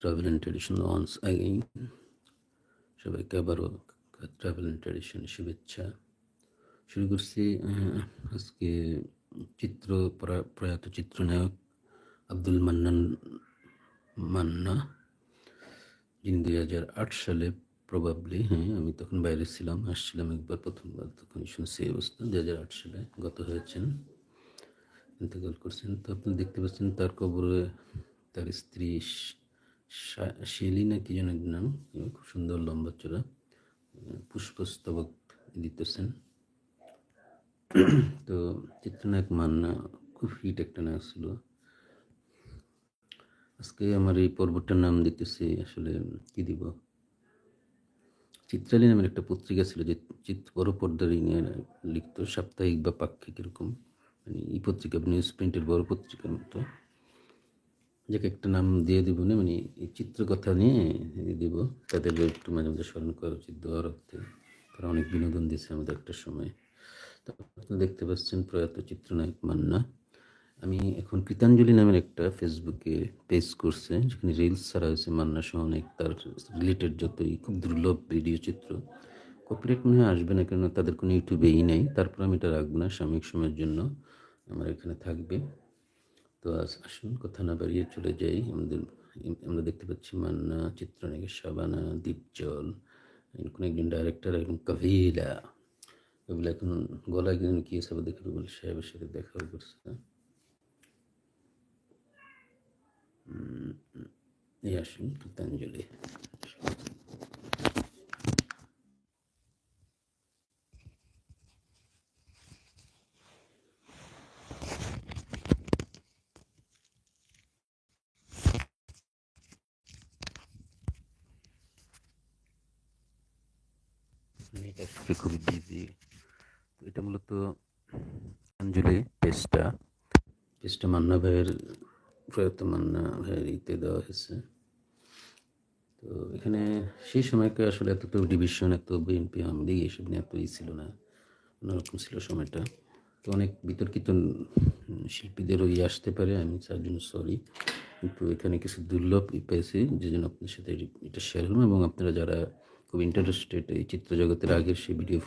Travel and tradition once again. সবাইকে আবারও travel and tradition শুভেচ্ছা। শুরু করছি আজকে প্রয়াত চিত্রনায়ক আব্দুল মান্না, যিনি 2008 সালে প্রবাবলি, আমি তখন বাইরে ছিলাম, আসছিলাম একবার, প্রথমবার তখন শুনছি এই অবস্থা। 2008 সালে গত হয়েছেন, ইন্তেকাল করছেন। তো আপনি দেখতে পাচ্ছেন তার কবরে তার স্ত্রী শেলি না কি যেন নাম, খুব সুন্দর লম্বা চূড়া পুষ্পস্তবক দিতেছেন। তো চিত্রনায়ক মান্না খুব হিট একটা নায়ক ছিল। আজকে আমার এই পর্বটার নাম দিতেছি, আসলে কি দিব, চিত্রালী নামের একটা পত্রিকা ছিল যে বড় পর্দার নিয়ে লিখত, সাপ্তাহিক বা পাক্ষিক এরকম, মানে এই পত্রিকা নিউজ প্রিন্টের বড় পত্রিকার মতো। যাকে একটা নাম দিয়ে দিব না, মানে এই চিত্রকথা নিয়ে দিব, তাদের একটু মাঝে মাঝে স্মরণ করা উচিত দেওয়ার অর্থে। তারা অনেক বিনোদন দিয়েছে আমাদের একটা সময়। তো আপনি দেখতে পাচ্ছেন প্রয়াত চিত্রনায়ক মান্না। আমি এখন কৃতাঞ্জলি নামের একটা ফেসবুকে পেজ করছে, যেখানে রিলস ছাড়া হয়েছে মান্না সহ অনেক তার রিলেটেড যতই খুব দুর্লভ ভিডিও চিত্র। কপিরাইট মনে হয় আসবে না, কেন তাদের কোনো ইউটিউবেই নেই। তারপর আমি এটা রাখবো না, সাময়িক সময়ের জন্য আমার এখানে থাকবে। তো আসুন কথা না বাড়িয়ে চলে যাই। আমরা দেখতে পাচ্ছি মান্না, চিত্রনায়িকা শাবানা, দীপজল, কোনো একজন ডাইরেক্টর এবং কবিলা এখন গলায় একজন কি হিসাবে দেখে রুবেল সাহেবের সাথে দেখাও করছে। এই আসুন কৃতাঞ্জলি। খুবই বিজি। এটা মূলত কৃতাঞ্জলি পেজটা মান্না ভাইয়ের, প্রয়াত মান্না ভাইয়ের ইতে দেওয়া হয়েছে। তো এখানে সেই সময়কে আসলে এত তো ডিভিশন, এত বিএনপি আওয়ামী লীগ এইসব নিয়ে এত ছিল না, অন্যরকম ছিল সময়টা। তো অনেক বিতর্কিত শিল্পীদেরও আসতে পারে, আমি তার জন্য সরি, কিন্তু এখানে কিছু দুর্লভ পেয়েছি, যে জন্য আপনার সাথে এটা শেয়ার করলাম। এবং আপনারা যারা খুব ইন্টারেস্টেড এই চিত্র জগতের আগের সেই ভিডিও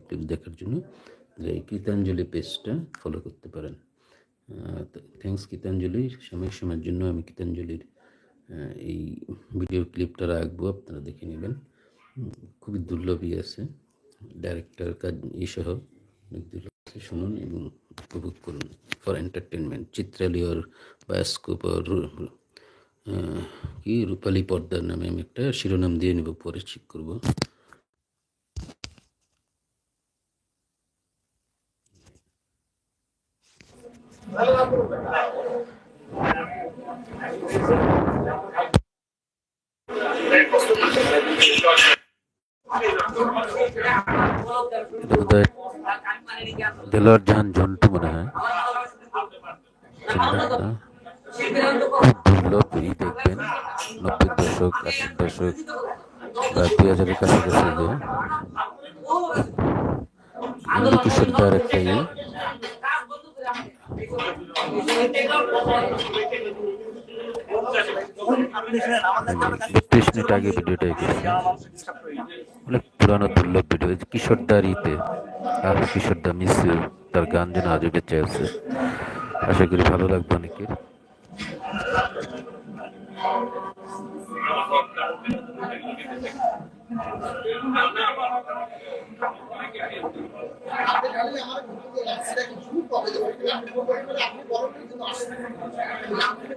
ক্লিপ দেখার জন্য এই কৃতাঞ্জলি পেজটা ফলো করতে পারেন। থ্যাংকস কৃতাঞ্জলি। সময়ের জন্য আমি কৃতাঞ্জলির এই ভিডিও ক্লিপটা রাখবো, আপনারা দেখে নেবেন। খুবই দুর্লভই আছে, ডাইরেক্টর কাজ সহ অনেক দুর্লভ আছে। শুনুন এবং উপভোগ করুন ফর এন্টারটেনমেন্ট। চিত্রালয়র বায়োস্কোপ কি রূপালী পর্দার নামে আমি একটা শিরোনাম দিয়ে নেব, পরে ঠিক করবো। দেলোয়ার জাহান ঝন্টু মনে হয়, খুব দুর্লভ। এই দেখবেন 90-র দশক, 80-র দশক বা 2000-এর কাছাকাছি যে ইন্দু কিশোর দার একটা বত্রিশ মিনিট আগে ভিডিওটা এঁকেছে, অনেক পুরানো দুর্লভ ভিডিও। কিশোরদার কিশোরদা মিস ইউ, তার গান যেন আজও বেঁচে আছে। আশা করি ভালো লাগবে অনেকের।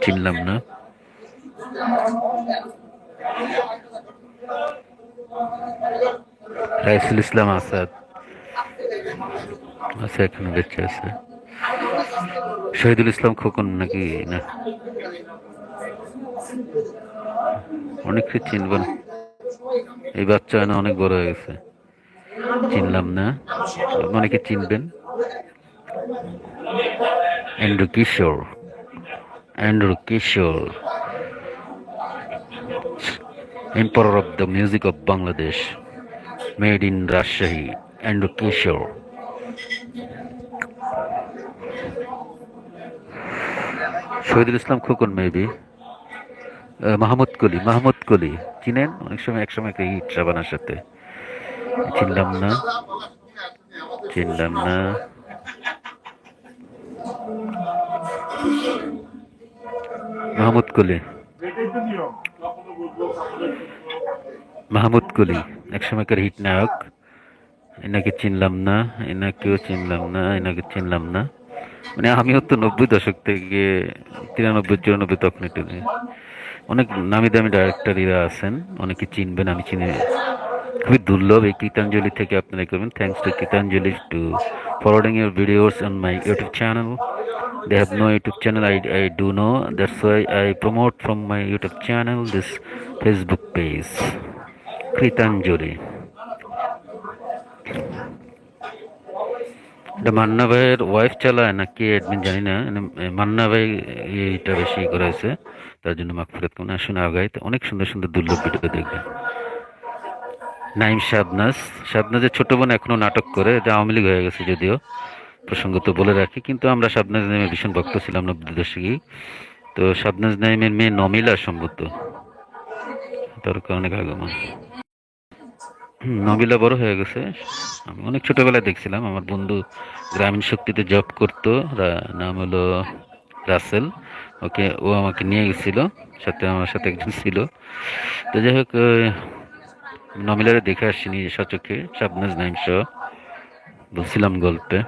চিনলাম না, রাইসুল ইসলাম আসাদ আচ্ছা, এখানে বেঁচে আছে। শহীদুল ইসলাম খোকন নাকি না, অনেককে চিনবেন। এই বাচ্চা না অনেক বড় হয়ে গেছে, চিনলাম না, অনেকে চিনবেন। Andrew Kishore, emperor of the music of Bangladesh, made in Rajshahi, Andrew Kishore. Shahidul Islam Khokon maybe, Mahmud কলি চিনেন? অনেক সময় একসময় একটা হিট শাবানার সাথে। চিনলাম না, চিনলাম না। মাহমুদ কলি, মাহমুদ কলি একসময়কার হিট নায়ক। এনাকে চিনলাম না, এনাকেও চিনলাম না, এনাকে চিনলাম না। মানে আমিও তো 90 দশক থেকে 93 94 তখন একটু অনেক নামি দামি ডাইরেক্টররা আছেন, অনেকে চিনবেন, আমি চিনি। খুবই দুর্লভ এই গীতাঞ্জলি থেকে আপনারা করবেন। Thanks to Gitanjali to forwarding your videos on my YouTube channel. They have no YouTube channel. I do know. That's why I promote from my YouTube channel this Facebook page. Kritanjali. এটা মান্না ভাইয়ের ওয়াইফ চালায় নাকি admin জানি না। মান্না ভাই এইটা বেশি করেছে, তার জন্য মাগফিরাত কামনা। আসুন আগাইতে অনেক সুন্দর সুন্দর দুর্লভ ভিডিও দেখবেন। নাইম শাবনাজ, শাবনাজের ছোট বোন এখনো নাটক করে, এটা আওয়ামী লীগ হয়ে গেছে যদিও, প্রসঙ্গত বলে রাখি। কিন্তু আমরা শাবনাজ নাইমের ভীষণ ভক্ত ছিলাম 90 দশকে। তো শাবনাজ নাইমের মেয়ে নমিলা সম্ভবত, তার অনেক আগমন। নবিলা বড় হয়ে গেছে, আমি অনেক ছোটবেলায় দেখছিলাম। আমার বন্ধু গ্রামীণ শক্তিতে জব করতো, নাম হলো রাসেল। ও আমাকে নিয়ে গেছিল, সাথে আমার সাথে একজন ছিল। তো যাই হোক, নমিলারে দেখে আসিনি সচক্ষে, শাবনাজ নাইম সহ বলছিলাম গল্পে।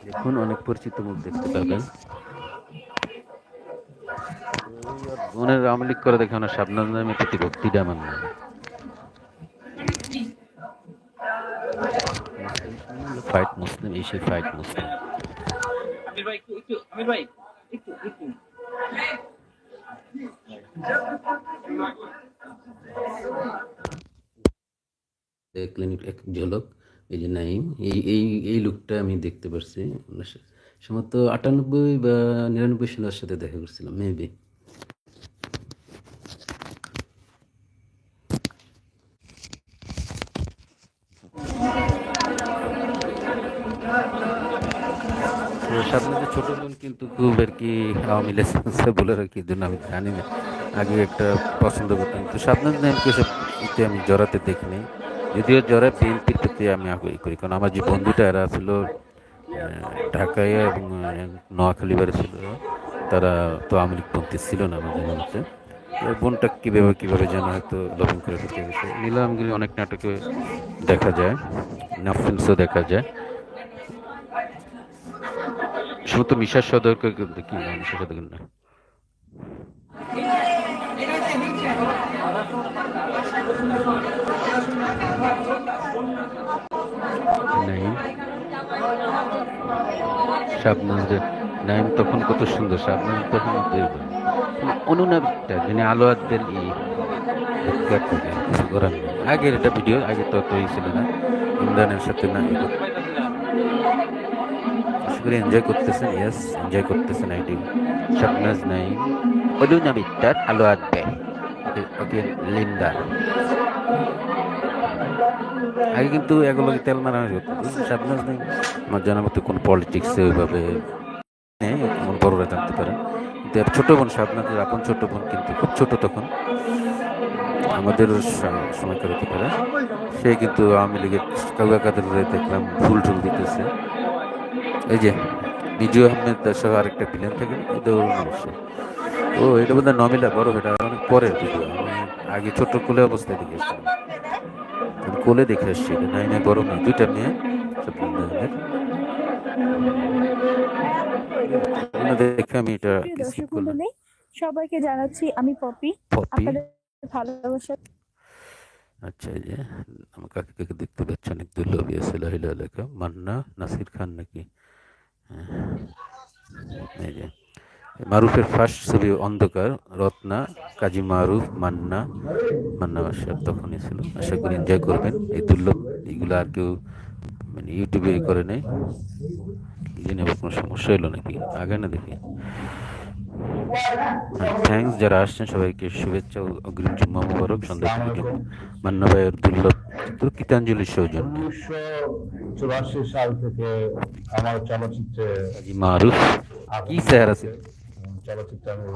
দেখুন অনেক পরিচিত মুখ দেখতে পাবেন। বোনের আওয়ামী লীগ করে দেখে আমার শাবনাজ নাইমের প্রতি ভক্তিটা আমার নাই। ফাইট মুসলিম, এই সেই ফাইট মুসলিম। দেখলেন এক ঝলক, এই যে নাইম, এই এই এই লুকটা আমি দেখতে পারছি সম্ভবত 98 বা 99 সালের সাথে দেখা করছিলাম মেবি। সামনে ছোট বোন কিন্তু খুব আর কি আওয়ামী লীগ বলে রাখি, জন্য আমি জানি না, আগে একটা পছন্দ করতাম। তো শাবনাজ নাইমকে সব ইতে আমি জড়াতে দেখিনি, যদিও জড়ায় বিএনপির প্রতি আমি আগ্রহী করি, কারণ আমার যে বন্ধুটা এরা ছিল ঢাকায় এবং নোয়াখালী বাড়ি ছিল, তারা তো আওয়ামী লীগপন্থী ছিল না আমার জানার মতে। বোনটা কীভাবে যেন হয়তো লবণ করে ঢুকে গেছে। নীলামগিরি অনেক নাটকে দেখা যায়, নাফিলসও দেখা যায়। শুধু মিশা সদরকে কি না, মিশা সদর না, নাইম শাবনাজ নাইম তখন কত সুন্দর। শাবনাজ তখন অনুনাবিকটা যিনি আলো আদ্দের কিছু করার নেই। আগের এটা ভিডিও, আগে তো ছিল না, ইমরানের সাথে না করে এনজয় করতেছেন। ইয়েস, এনজয় করতেছেন আইডি শাবনাজ নাইম অনুনাবিকটার আলো আদ্দে। ওকে লিন্ডা আগে কিন্তু এগুলোকে তেল মারা হয়ে যেত। শাবনাজ নাইম আমার জানার মতো কোনো পলিটিক্সে ওইভাবে নেই, বড়রা জানতে পারেন। কিন্তু ছোট বোন শাবনাজের আপন ছোট বোন, কিন্তু খুব ছোট তখন, আমাদের সময়কার হতে পারে। সে কিন্তু আওয়ামী লীগের কাউয়া কাদের দেখলাম ফুল টুল দিতেছে। এই যে বিজু আহমেদ সহ আরেকটা ভিলেন থাকে, এটা ওর অবশ্য। ও এটা বোধ হয় নমিলা বড়, এটা অনেক পরের ভিডিও। আমি আগে ছোট কোলে অবস্থায় দেখে এসেছিলাম, আমি কোলে দেখে এসেছি। নাইনে বড় মেয়ে, দুইটা মেয়ে দেখে আমি এটা স্কিপ করলাম। সবাইকে জানাচ্ছি আমি পপি, আপনাদের ভালোবাসা। আচ্ছা, এই যে আমার কাকে কাকে দেখতে পাচ্ছি, অনেক দুর্লভ আছে লাহিলা লেখা। মান্না নাসির খান নাকি, এই যে মারুফের ফার্স্ট ছবি অন্ধকার, রত্না, কাজী মারুফ, মান্না বাসার তখনই ছিল। আশা করি এনজয় করবেন। এই দুর্লভ এইগুলো আর কেউ মানে ইউটিউবে করে নেই, জেনে আবার কোনো সমস্যা হলো নাকি, আগে না দেখি। থ্যাংকস যারা আসছেন সবাইকে শুভেচ্ছা ও অগ্রিম জুম্মা মুবারক। সন্ধ্যা মান্না ভাইয়ের দুর্লভ চিত্র গীতাঞ্জলির সৌজন্য। 1984 সাল থেকে আমার চলচ্চিত্রে মারুফ কি চেহারা ছিল, চলচ্চিত্রে আমি